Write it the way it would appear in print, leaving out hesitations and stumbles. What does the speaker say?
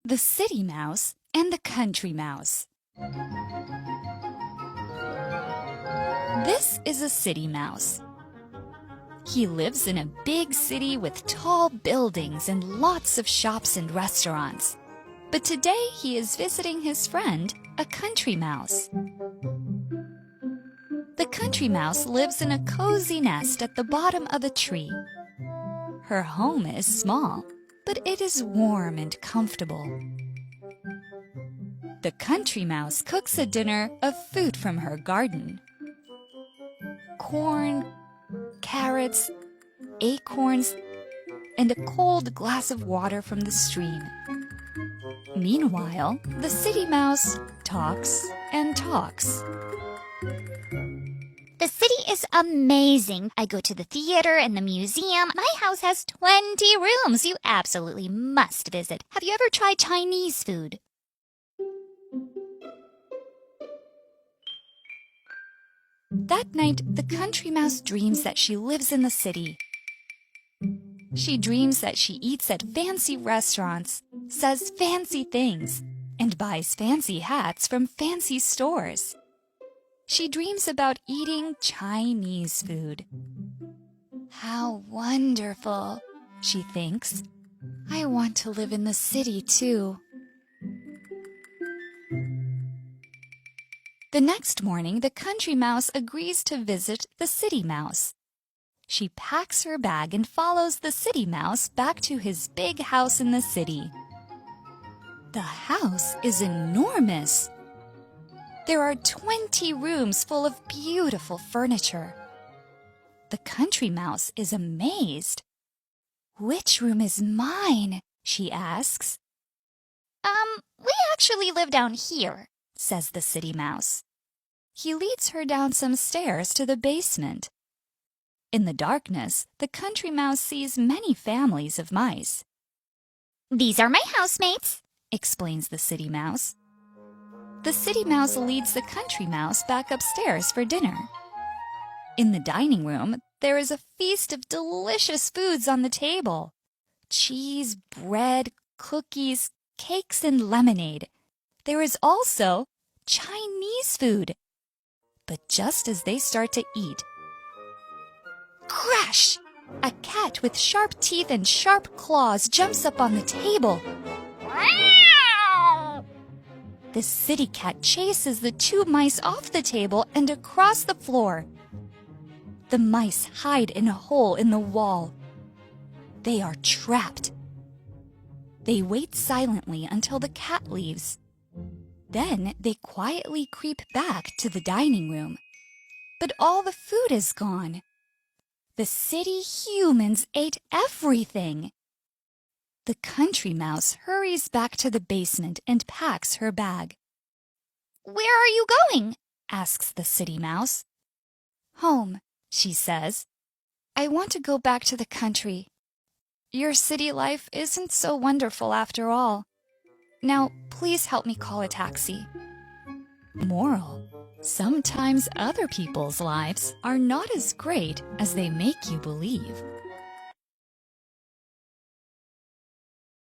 The City Mouse and the Country Mouse. This is a city mouse. He lives in a big city with tall buildings and lots of shops and restaurants. But today he is visiting his friend, a country mouse. The country mouse lives in a cozy nest at the bottom of a tree. Her home is small, but it is warm and comfortable. The country mouse cooks a dinner of food from her garden. Corn, carrots, acorns, and a cold glass of water from the stream. Meanwhile, the city mouse talks and talks. The city is amazing. I go to the theater and the museum. My house has 20 rooms. You absolutely must visit. Have you ever tried Chinese food? That night, the country mouse dreams that she lives in the city. She dreams that she eats at fancy restaurants, says fancy things, and buys fancy hats from fancy stores. She dreams about eating Chinese food. How wonderful, she thinks. I want to live in the city too. The next morning, the country mouse agrees to visit the city mouse. She packs her bag and follows the city mouse back to his big house in the city. The house is enormous. There are 20 rooms full of beautiful furniture. The country mouse is amazed. "Which room is mine?" she asks. We actually live down here, says the city mouse. He leads her down some stairs to the basement. In the darkness, the country mouse sees many families of mice. These are my housemates, explains the city mouse. The city mouse leads the country mouse back upstairs for dinner. In the dining room, there is a feast of delicious foods on the table. Cheese, bread, cookies, cakes, and lemonade. There is also Chinese food. But just as they start to eat, crash! A cat with sharp teeth and sharp claws jumps up on the table. The city cat chases the two mice off the table and across the floor. The mice hide in a hole in the wall. They are trapped. They wait silently until the cat leaves. Then they quietly creep back to the dining room. But all the food is gone. The city humans ate everything. The country mouse hurries back to the basement and packs her bag. "Where are you going?" asks the city mouse. "Home," she says. "I want to go back to the country. Your city life isn't so wonderful after all. Now, please help me call a taxi." Moral: sometimes other people's lives are not as great as they make you believe.